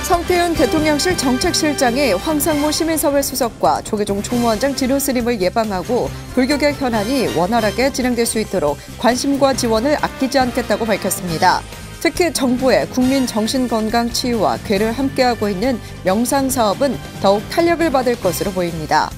성태윤 대통령실 정책실장이 황상무 시민사회 수석과 조계종 총무원장 진우 스님을 예방하고 불교계 현안이 원활하게 진행될 수 있도록 관심과 지원을 아끼지 않겠다고 밝혔습니다. 특히 정부의 국민 정신건강치유와 궤를 함께하고 있는 명상사업은 더욱 탄력을 받을 것으로 보입니다.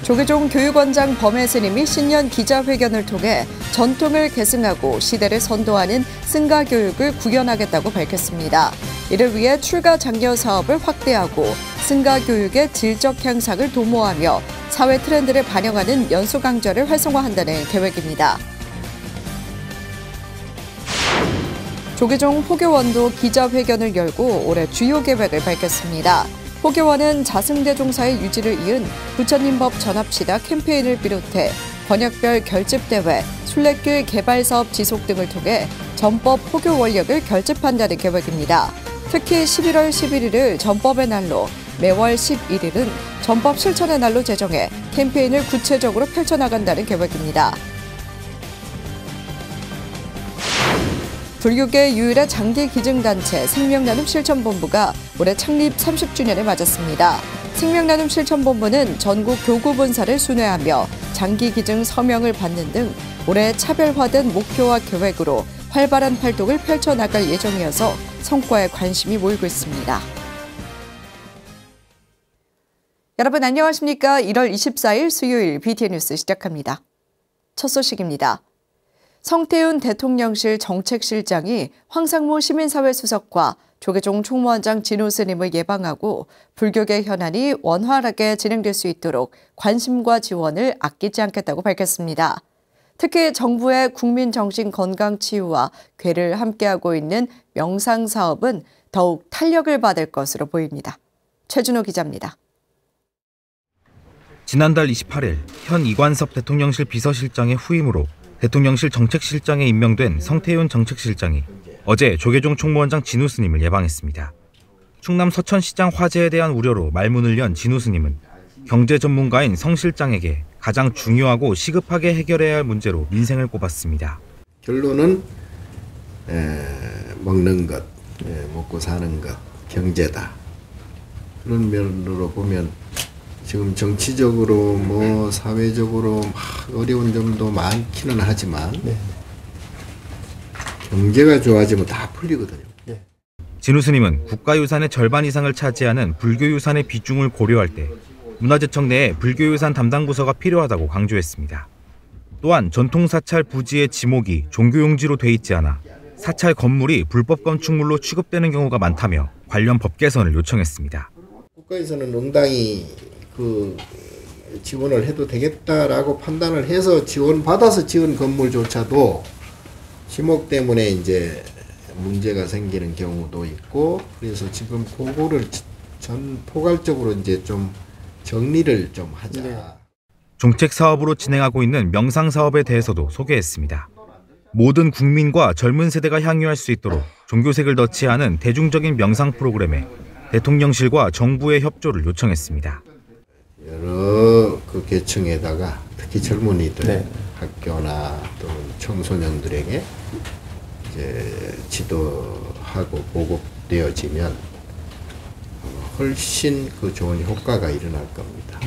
조계종 교육원장 범해 스님이 신년 기자회견을 통해 전통을 계승하고 시대를 선도하는 승가 교육을 구현하겠다고 밝혔습니다. 이를 위해 출가 장려 사업을 확대하고 승가 교육의 질적 향상을 도모하며 사회 트렌드를 반영하는 연수 강좌를 활성화한다는 계획입니다. 조계종 포교원도 기자회견을 열고 올해 주요 계획을 밝혔습니다. 포교원은 자승대종사의 유지를 이은 부처님법 전합시다 캠페인을 비롯해 번역별 결집대회, 순례길 개발사업 지속 등을 통해 전법 포교 원력을 결집한다는 계획입니다. 특히 11월 11일을 전법의 날로, 매월 11일은 전법 실천의 날로 제정해 캠페인을 구체적으로 펼쳐나간다는 계획입니다. 불교계 유일의 장기 기증단체 생명나눔 실천본부가 올해 창립 30주년을 맞았습니다. 생명나눔 실천본부는 전국 교구본사를 순회하며 장기 기증 서명을 받는 등 올해 차별화된 목표와 계획으로 활발한 활동을 펼쳐나갈 예정이어서 성과에 관심이 모이고 있습니다. 여러분 안녕하십니까? 1월 24일 수요일 BTN 뉴스 시작합니다. 첫 소식입니다. 성태윤 대통령실 정책실장이 황상무 시민사회 수석과 조계종 총무원장 진우 스님을 예방하고 불교계 현안이 원활하게 진행될 수 있도록 관심과 지원을 아끼지 않겠다고 밝혔습니다. 특히 정부의 국민 정신 건강 치유와 궤를 함께하고 있는 명상 사업은 더욱 탄력을 받을 것으로 보입니다. 최준호 기자입니다. 지난달 28일 현 이관섭 대통령실 비서실장의 후임으로 대통령실 정책실장에 임명된 성태윤 정책실장이 어제 조계종 총무원장 진우 스님을 예방했습니다. 충남 서천시장 화재에 대한 우려로 말문을 연 진우 스님은 경제 전문가인 성 실장에게 가장 중요하고 시급하게 해결해야 할 문제로 민생을 꼽았습니다. 결론은 먹는 것, 먹고 사는 것, 경제다. 그런 면으로 보면 지금 정치적으로 사회적으로 막 어려운 점도 많기는 하지만 경제가 좋아지면 다 풀리거든요. 진우 스님은 국가유산의 절반 이상을 차지하는 불교유산의 비중을 고려할 때 문화재청 내에 불교유산 담당 부서가 필요하다고 강조했습니다. 또한 전통사찰 부지의 지목이 종교용지로 돼 있지 않아 사찰 건물이 불법 건축물로 취급되는 경우가 많다며 관련 법 개선을 요청했습니다. 국가에서는 응당히 지원을 해도 되겠다라고 판단을 해서 지원받아서 지은 건물조차도 지목 때문에 이제 문제가 생기는 경우도 있고, 그래서 지금 그거를 포괄적으로 이제 좀 정리를 좀 하자. 정책 사업으로 진행하고 있는 명상 사업에 대해서도 소개했습니다. 모든 국민과 젊은 세대가 향유할 수 있도록 종교색을 넣지 않은 대중적인 명상 프로그램에 대통령실과 정부의 협조를 요청했습니다. 여러 계층에다가 특히 젊은이들, 학교나 또는 청소년들에게 이제 지도하고 보급되어지면 훨씬 좋은 효과가 일어날 겁니다.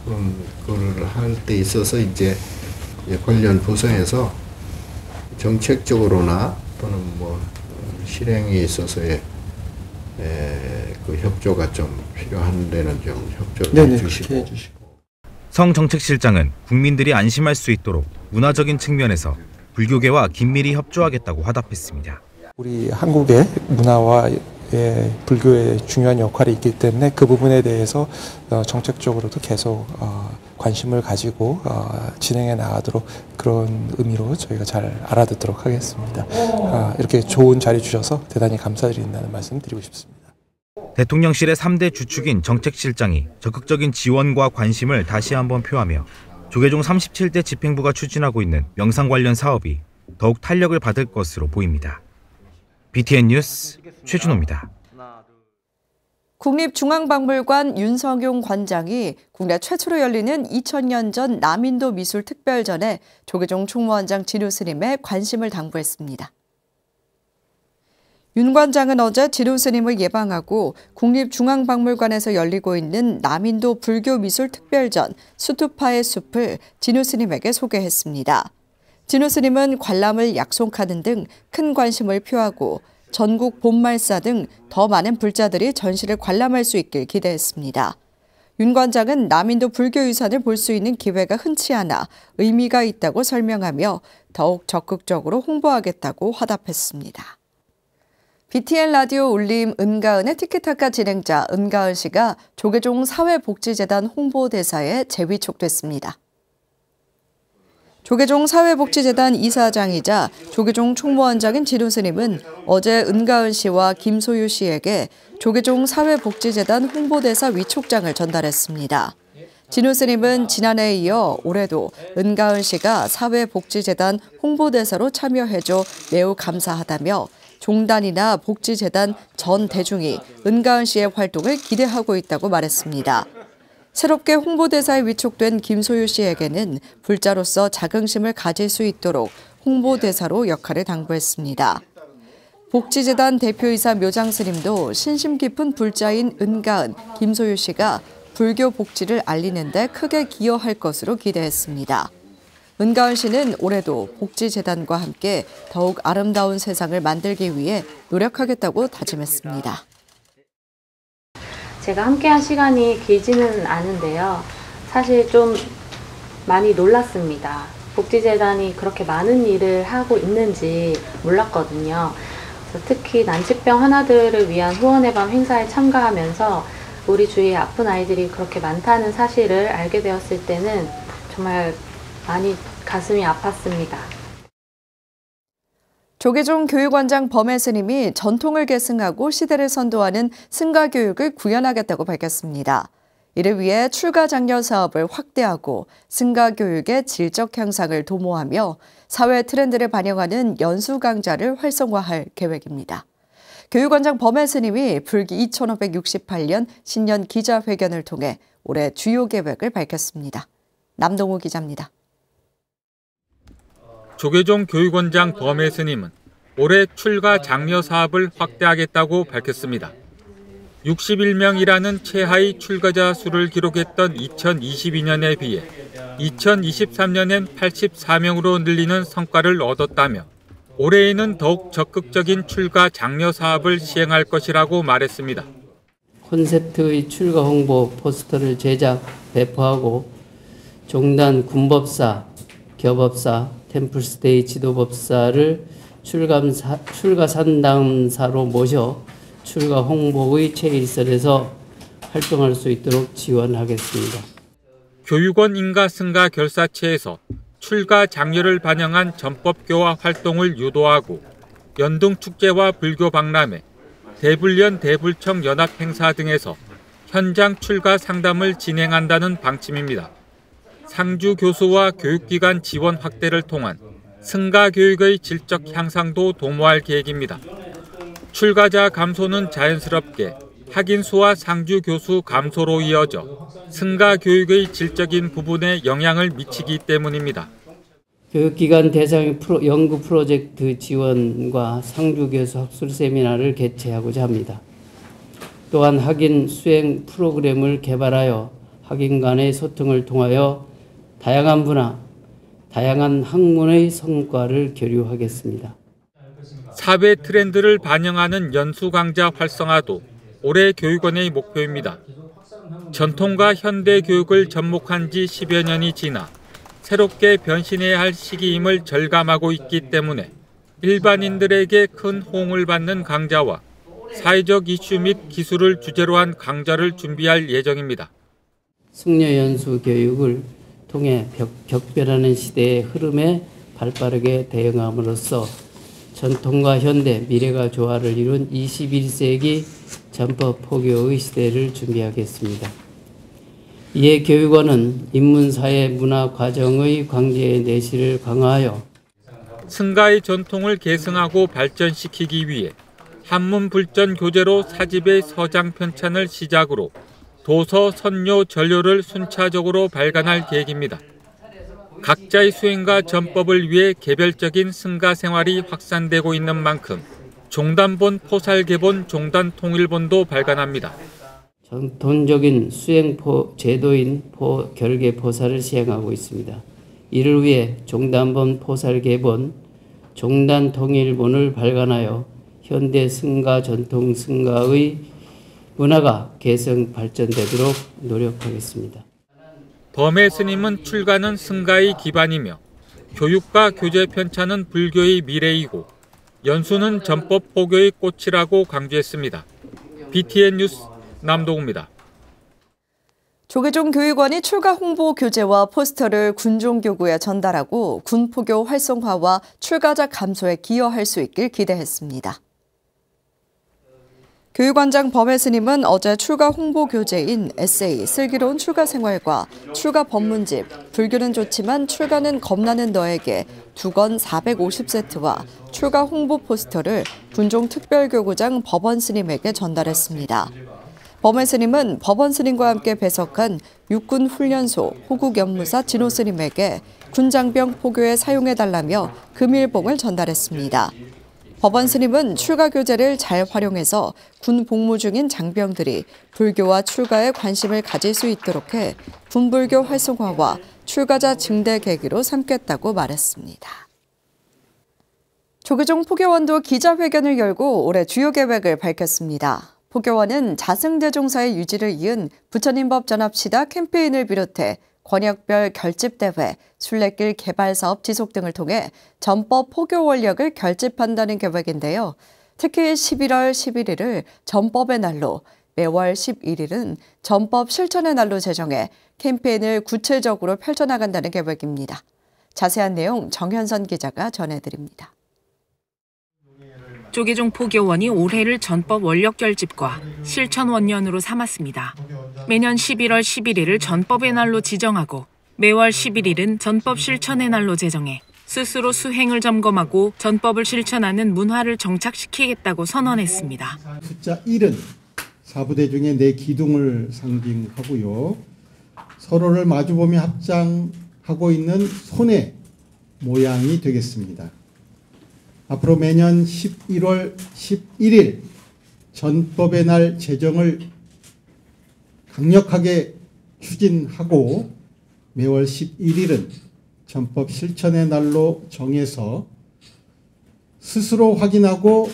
그럼 그걸 할 때 있어서 이제 관련 부서에서 정책적으로나 또는 실행에 있어서의 협조가 좀 필요한 데는 좀 협조를 해주시고. 성 정책실장은 국민들이 안심할 수 있도록 문화적인 측면에서 불교계와 긴밀히 협조하겠다고 화답했습니다. 우리 한국의 문화와 불교의 중요한 역할이 있기 때문에 그 부분에 대해서 정책적으로도 계속 관심을 가지고 진행해 나가도록 그런 의미로 저희가 잘 알아듣도록 하겠습니다. 이렇게 좋은 자리 주셔서 대단히 감사드린다는 말씀 드리고 싶습니다. 대통령실의 3대 주축인 정책실장이 적극적인 지원과 관심을 다시 한번 표하며 조계종 37대 집행부가 추진하고 있는 명상 관련 사업이 더욱 탄력을 받을 것으로 보입니다. BTN 뉴스 최준호입니다. 국립중앙박물관 윤석용 관장이 국내 최초로 열리는 2000년 전 남인도 미술 특별전에 조계종 총무원장 진우 스님의 관심을 당부했습니다. 윤 관장은 어제 진우 스님을 예방하고 국립중앙박물관에서 열리고 있는 남인도 불교미술특별전 수투파의 숲을 진우 스님에게 소개했습니다. 진우 스님은 관람을 약속하는 등 큰 관심을 표하고 전국 봄말사 등 더 많은 불자들이 전시를 관람할 수 있길 기대했습니다. 윤 관장은 남인도 불교유산을 볼 수 있는 기회가 흔치 않아 의미가 있다고 설명하며 더욱 적극적으로 홍보하겠다고 화답했습니다. BTN 라디오 울림 은가은의 티키타카 진행자 은가은 씨가 조계종 사회복지재단 홍보대사에 재위촉됐습니다. 조계종 사회복지재단 이사장이자 조계종 총무원장인 진우 스님은 어제 은가은 씨와 김소유 씨에게 조계종 사회복지재단 홍보대사 위촉장을 전달했습니다. 진우 스님은 지난해에 이어 올해도 은가은 씨가 사회복지재단 홍보대사로 참여해줘 매우 감사하다며 종단이나 복지재단 전 대중이 은가은 씨의 활동을 기대하고 있다고 말했습니다. 새롭게 홍보대사에 위촉된 김소유 씨에게는 불자로서 자긍심을 가질 수 있도록 홍보대사로 역할을 당부했습니다. 복지재단 대표이사 묘장 스님도 신심 깊은 불자인 은가은, 김소유 씨가 불교 복지를 알리는 데 크게 기여할 것으로 기대했습니다. 은가은 씨는 올해도 복지재단과 함께 더욱 아름다운 세상을 만들기 위해 노력하겠다고 다짐했습니다. 제가 함께한 시간이 길지는 않은데요. 사실 좀 많이 놀랐습니다. 복지재단이 그렇게 많은 일을 하고 있는지 몰랐거든요. 그래서 특히 난치병 하나들을 위한 후원의 밤 행사에 참가하면서 우리 주위에 아픈 아이들이 그렇게 많다는 사실을 알게 되었을 때는 정말 많이 가슴이 아팠습니다. 조계종 교육원장 범해 스님이 전통을 계승하고 시대를 선도하는 승가 교육을 구현하겠다고 밝혔습니다. 이를 위해 출가 장려 사업을 확대하고 승가 교육의 질적 향상을 도모하며 사회 트렌드를 반영하는 연수 강좌를 활성화할 계획입니다. 교육원장 범해 스님이 불기 2568년 신년 기자회견을 통해 올해 주요 계획을 밝혔습니다. 남동우 기자입니다. 조계종 교육원장 범해 스님은 올해 출가 장려 사업을 확대하겠다고 밝혔습니다. 61명이라는 최하위 출가자 수를 기록했던 2022년에 비해 2023년엔 84명으로 늘리는 성과를 얻었다며 올해에는 더욱 적극적인 출가 장려 사업을 시행할 것이라고 말했습니다. 콘셉트의 출가 홍보 포스터를 제작, 배포하고 종단 군법사, 교법사, 템플스테이 지도법사를 출가 상담사로 모셔 출가 홍보의 최일선에서 활동할 수 있도록 지원하겠습니다. 교육원 인가 승가 결사체에서 출가 장려를 반영한 전법교화 활동을 유도하고 연등축제와 불교 박람회, 대불련 대불청 연합 행사 등에서 현장 출가 상담을 진행한다는 방침입니다. 상주 교수와 교육기관 지원 확대를 통한 승가 교육의 질적 향상도 도모할 계획입니다. 출가자 감소는 자연스럽게 학인 수와 상주 교수 감소로 이어져 승가 교육의 질적인 부분에 영향을 미치기 때문입니다. 교육기관 대상 연구 프로젝트 지원과 상주 교수 학술 세미나를 개최하고자 합니다. 또한 학인 수행 프로그램을 개발하여 학인 간의 소통을 통하여 다양한 분야, 다양한 학문의 성과를 교류하겠습니다. 사회 트렌드를 반영하는 연수 강좌 활성화도 올해 교육원의 목표입니다. 전통과 현대 교육을 접목한 지 10여 년이 지나 새롭게 변신해야 할 시기임을 절감하고 있기 때문에 일반인들에게 큰 호응을 받는 강좌와 사회적 이슈 및 기술을 주제로 한 강좌를 준비할 예정입니다. 숙녀 연수 교육을 통해 격변하는 시대의 흐름에 발빠르게 대응함으로써 전통과 현대, 미래가 조화를 이룬 21세기 전법 포교의 시대를 준비하겠습니다. 이에 교육원은 인문사회 문화 과정의 관계 내실을 강화하여 승가의 전통을 계승하고 발전시키기 위해 한문불전 교재로 사집의 서장 편찬을 시작으로 도서, 선료, 전료를 순차적으로 발간할 계획입니다. 각자의 수행과 전법을 위해 개별적인 승가 생활이 확산되고 있는 만큼 종단본 포살개본 종단통일본도 발간합니다. 전통적인 수행포 제도인 결계 포살을 시행하고 있습니다. 이를 위해 종단본 포살개본 종단통일본을 발간하여 현대 승가 전통 승가의 문화가 개성 발전되도록 노력하겠습니다. 범해 스님은 출가는 승가의 기반이며 교육과 교제 편찬은 불교의 미래이고 연수는 전법 포교의 꽃이라고 강조했습니다. BTN 뉴스 남동우입니다. 조계종 교육원이 출가 홍보 교재와 포스터를 군종교구에 전달하고 군포교 활성화와 출가자 감소에 기여할 수 있길 기대했습니다. 교육원장 범해 스님은 어제 출가 홍보 교재인 에세이 슬기로운 출가 생활과 출가 법문집 불교는 좋지만 출가는 겁나는 너에게 2권 450세트와 출가 홍보 포스터를 군종 특별교구장 법원 스님에게 전달했습니다. 범해 스님은 법원 스님과 함께 배석한 육군 훈련소 호국 연무사 진호 스님에게 군장병 포교에 사용해달라며 금일봉을 전달했습니다. 법원 스님은 출가 교재를 잘 활용해서 군 복무 중인 장병들이 불교와 출가에 관심을 가질 수 있도록 해 군불교 활성화와 출가자 증대 계기로 삼겠다고 말했습니다. 조계종 포교원도 기자회견을 열고 올해 주요 계획을 밝혔습니다. 포교원은 자승대종사의 유지를 이은 부처님법 전합시다 캠페인을 비롯해 권역별 결집대회, 순례길 개발사업 지속 등을 통해 전법 포교 원력을 결집한다는 계획인데요. 특히 11월 11일을 전법의 날로, 매월 11일은 전법 실천의 날로 제정해 캠페인을 구체적으로 펼쳐나간다는 계획입니다. 자세한 내용 정현선 기자가 전해드립니다. 조계종 포교원이 올해를 전법 원력 결집과 실천 원년으로 삼았습니다. 매년 11월 11일을 전법의 날로 지정하고 매월 11일은 전법 실천의 날로 제정해 스스로 수행을 점검하고 전법을 실천하는 문화를 정착시키겠다고 선언했습니다. 숫자 1은 사부대중의 내 기둥을 상징하고요. 서로를 마주보며 합장하고 있는 손의 모양이 되겠습니다. 앞으로 매년 11월 11일 전법의 날 제정을 강력하게 추진하고 매월 11일은 전법 실천의 날로 정해서 스스로 확인하고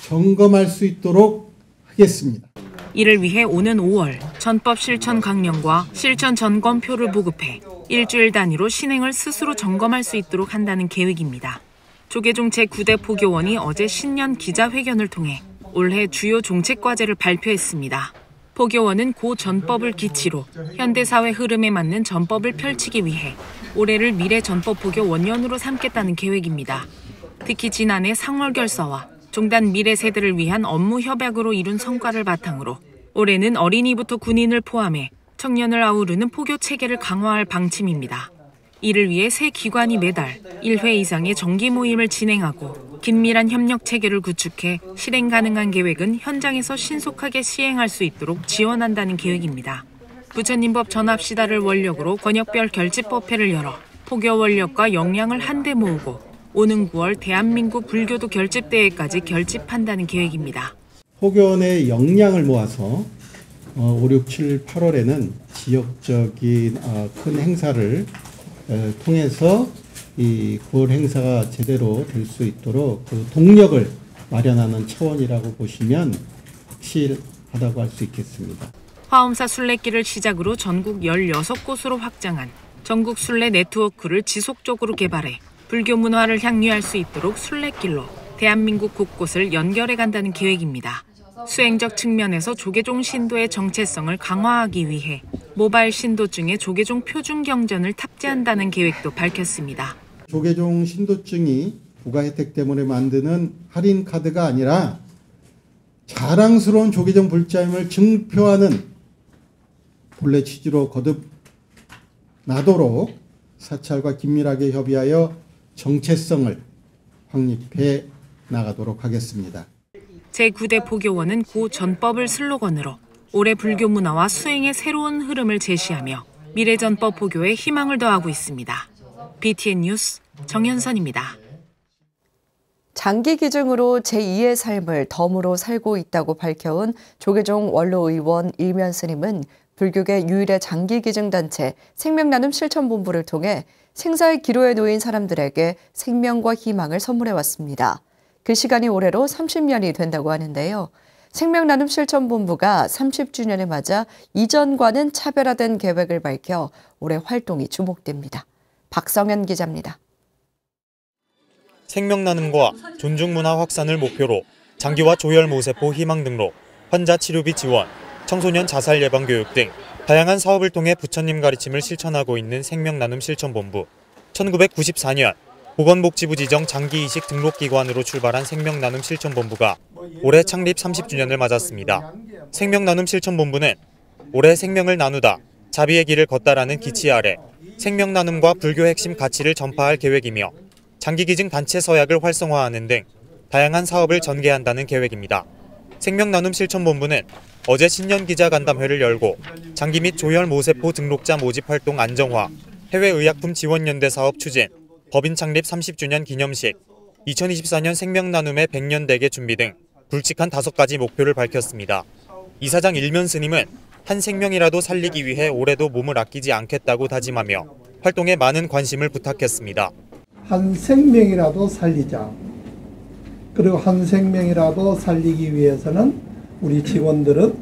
점검할 수 있도록 하겠습니다. 이를 위해 오는 5월 전법 실천 강령과 실천 점검표를 보급해 일주일 단위로 신행을 스스로 점검할 수 있도록 한다는 계획입니다. 조계종 제9대 포교원이 어제 신년 기자회견을 통해 올해 주요 종책과제를 발표했습니다. 포교원은 고 전법을 기치로 현대사회 흐름에 맞는 전법을 펼치기 위해 올해를 미래 전법 포교 원년으로 삼겠다는 계획입니다. 특히 지난해 상월결사와 종단 미래 세대를 위한 업무 협약으로 이룬 성과를 바탕으로 올해는 어린이부터 군인을 포함해 청년을 아우르는 포교 체계를 강화할 방침입니다. 이를 위해 새 기관이 매달 1회 이상의 정기 모임을 진행하고 긴밀한 협력 체계를 구축해 실행 가능한 계획은 현장에서 신속하게 시행할 수 있도록 지원한다는 계획입니다. 부처님법 전합시다를 원력으로 권역별 결집법회를 열어 포교 원력과 역량을 한데 모으고 오는 9월 대한민국 불교도 결집대회까지 결집한다는 계획입니다. 포교원의 역량을 모아서 5, 6, 7, 8월에는 지역적인 큰 행사를 통해서 이 9월 행사가 제대로 될 수 있도록 그 동력을 마련하는 차원이라고 보시면 확실하다고 할 수 있겠습니다. 화엄사 순례길을 시작으로 전국 16곳으로 확장한 전국 순례 네트워크를 지속적으로 개발해 불교 문화를 향유할 수 있도록 순례길로 대한민국 곳곳을 연결해 간다는 계획입니다. 수행적 측면에서 조계종 신도의 정체성을 강화하기 위해 모바일 신도증에 조계종 표준 경전을 탑재한다는 계획도 밝혔습니다. 조계종 신도증이 부가 혜택 때문에 만드는 할인 카드가 아니라 자랑스러운 조계종 불자임을 증표하는 본래 취지로 거듭나도록 사찰과 긴밀하게 협의하여 정체성을 확립해 나가도록 하겠습니다. 제9대 포교원은 고 전법을 슬로건으로 올해 불교 문화와 수행의 새로운 흐름을 제시하며 미래 전법 포교에 희망을 더하고 있습니다. BTN 뉴스 정현선입니다. 장기 기증으로 제2의 삶을 덤으로 살고 있다고 밝혀온 조계종 원로의원 일면 스님은 불교계 유일의 장기 기증 단체 생명나눔 실천본부를 통해 생사의 기로에 놓인 사람들에게 생명과 희망을 선물해 왔습니다. 그 시간이 올해로 30년이 된다고 하는데요. 생명나눔 실천본부가 30주년을 맞아 이전과는 차별화된 계획을 밝혀 올해 활동이 주목됩니다. 박성현 기자입니다. 생명나눔과 존중문화 확산을 목표로 장기와 조혈모세포 희망 등록, 환자 치료비 지원, 청소년 자살 예방 교육 등 다양한 사업을 통해 부처님 가르침을 실천하고 있는 생명나눔 실천본부. 1994년 보건복지부 지정 장기이식 등록기관으로 출발한 생명나눔 실천본부가 올해 창립 30주년을 맞았습니다. 생명나눔 실천본부는 올해 생명을 나누다, 자비의 길을 걷다라는 기치 아래 생명나눔과 불교 핵심 가치를 전파할 계획이며 장기기증 단체 서약을 활성화하는 등 다양한 사업을 전개한다는 계획입니다. 생명나눔 실천본부는 어제 신년 기자간담회를 열고 장기 및 조혈모세포 등록자 모집 활동 안정화, 해외의약품 지원연대 사업 추진, 법인 창립 30주년 기념식, 2024년 생명나눔의 100년 대계 준비 등 굵직한 5가지 목표를 밝혔습니다. 이사장 일면 스님은 한 생명이라도 살리기 위해 올해도 몸을 아끼지 않겠다고 다짐하며 활동에 많은 관심을 부탁했습니다. 한 생명이라도 살리자. 그리고 한 생명이라도 살리기 위해서는 우리 직원들은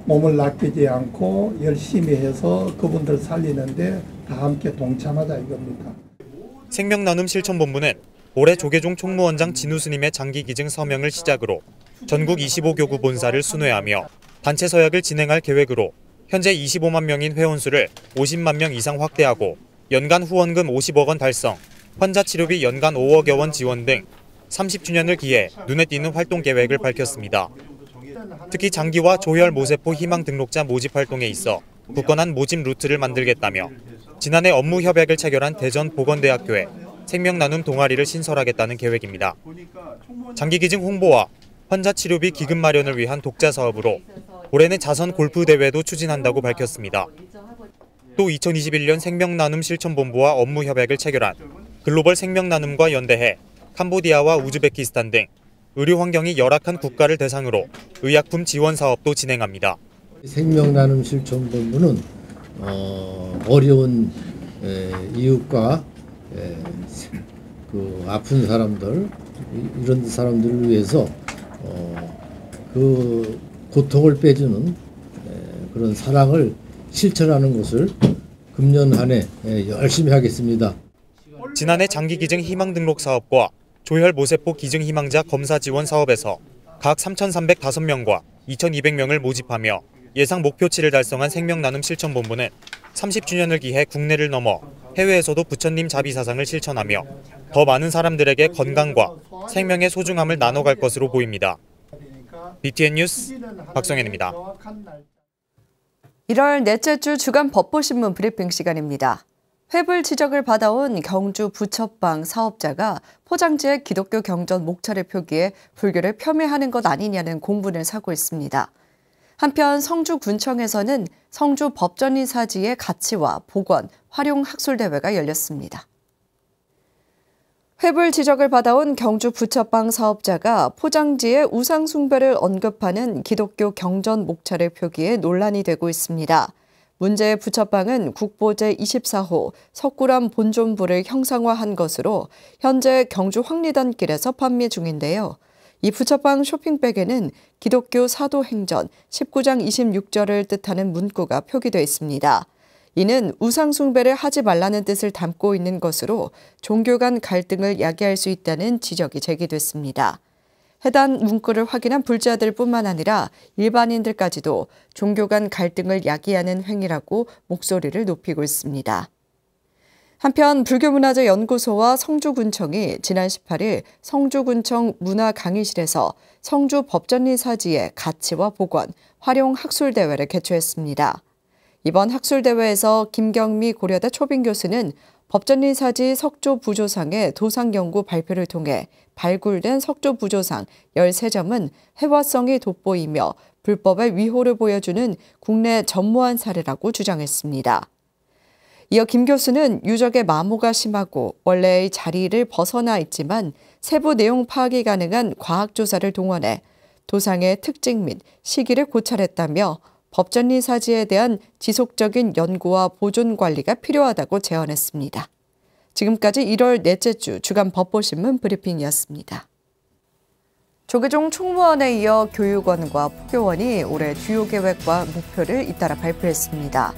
몸을 아끼지 않고 열심히 해서 그분들 살리는데 다 함께 동참하자 이겁니다. 생명나눔 실천본부는 올해 조계종 총무원장 진우 스님의 장기기증 서명을 시작으로 전국 25교구 본사를 순회하며 단체 서약을 진행할 계획으로 현재 25만 명인 회원수를 50만 명 이상 확대하고 연간 후원금 50억 원 달성, 환자 치료비 연간 5억여 원 지원 등 30주년을 기해 눈에 띄는 활동 계획을 밝혔습니다. 특히 장기와 조혈모세포 희망 등록자 모집 활동에 있어 굳건한 모집 루트를 만들겠다며 지난해 업무 협약을 체결한 대전보건대학교에 생명나눔 동아리를 신설하겠다는 계획입니다. 장기기증 홍보와 환자 치료비 기금 마련을 위한 독자 사업으로 올해는 자선 골프 대회도 추진한다고 밝혔습니다. 또 2021년 생명나눔 실천본부와 업무 협약을 체결한 글로벌 생명나눔과 연대해 캄보디아와 우즈베키스탄 등 의료 환경이 열악한 국가를 대상으로 의약품 지원 사업도 진행합니다. 생명나눔 실천본부는 어려운 이웃과 그 아픈 사람들 이런 사람들을 위해서 그 고통을 빼주는 그런 사랑을 실천하는 것을 금년 한 해 열심히 하겠습니다. 지난해 장기기증 희망 등록 사업과 조혈모세포 기증 희망자 검사 지원 사업에서 각 3,305명과 2,200명을 모집하며 예상 목표치를 달성한 생명나눔 실천본부는 30주년을 기해 국내를 넘어 해외에서도 부처님 자비사상을 실천하며 더 많은 사람들에게 건강과 생명의 소중함을 나눠갈 것으로 보입니다. BTN 뉴스 박성현입니다. 1월 넷째 주 주간 법보신문 브리핑 시간입니다. 회불 지적을 받아온 경주 부첩방 사업자가 포장지에 기독교 경전 목차를 표기해 불교를 폄훼하는 것 아니냐는 공분을 사고 있습니다. 한편 성주군청에서는 성주 법전리 사지의 가치와 복원, 활용 학술대회가 열렸습니다. 회불 지적을 받아온 경주 부첩방 사업자가 포장지에 우상 숭배를 언급하는 기독교 경전 목차를 표기해 논란이 되고 있습니다. 문제의 부첩방은 국보 제24호 석굴암 본존부를 형상화한 것으로 현재 경주 황리단길에서 판매 중인데요. 이 부첩방 쇼핑백에는 기독교 사도행전 19장 26절을 뜻하는 문구가 표기되어 있습니다. 이는 우상 숭배를 하지 말라는 뜻을 담고 있는 것으로 종교 간 갈등을 야기할 수 있다는 지적이 제기됐습니다. 해당 문구를 확인한 불자들뿐만 아니라 일반인들까지도 종교 간 갈등을 야기하는 행위라고 목소리를 높이고 있습니다. 한편 불교문화재연구소와 성주군청이 지난 18일 성주군청 문화강의실에서 성주 법전리 사지의 가치와 복원, 활용 학술대회를 개최했습니다. 이번 학술대회에서 김경미 고려대 초빙 교수는 법전리 사지 석조부조상의 도상연구 발표를 통해 발굴된 석조부조상 13점은 해화성이 돋보이며 불법의 위호를 보여주는 국내 전무한 사례라고 주장했습니다. 이어 김 교수는 유적의 마모가 심하고 원래의 자리를 벗어나 있지만 세부 내용 파악이 가능한 과학조사를 동원해 도상의 특징 및 시기를 고찰했다며 법전리 사지에 대한 지속적인 연구와 보존 관리가 필요하다고 제언했습니다. 지금까지 1월 넷째 주 주간 법보신문 브리핑이었습니다. 조계종 총무원에 이어 교육원과 포교원이 올해 주요 계획과 목표를 잇따라 발표했습니다.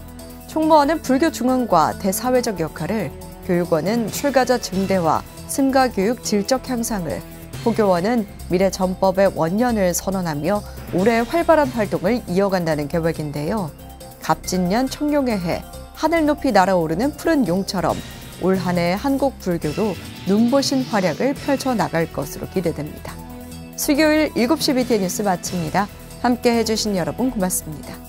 총무원은 불교 중흥과 대사회적 역할을, 교육원은 출가자 증대와 승가교육 질적 향상을, 포교원은 미래 전법의 원년을 선언하며 올해 활발한 활동을 이어간다는 계획인데요. 갑진년 청룡의 해, 하늘 높이 날아오르는 푸른 용처럼 올 한 해 한국 불교도 눈부신 활약을 펼쳐나갈 것으로 기대됩니다. 수요일 7시 BTN 뉴스 마칩니다. 함께 해주신 여러분 고맙습니다.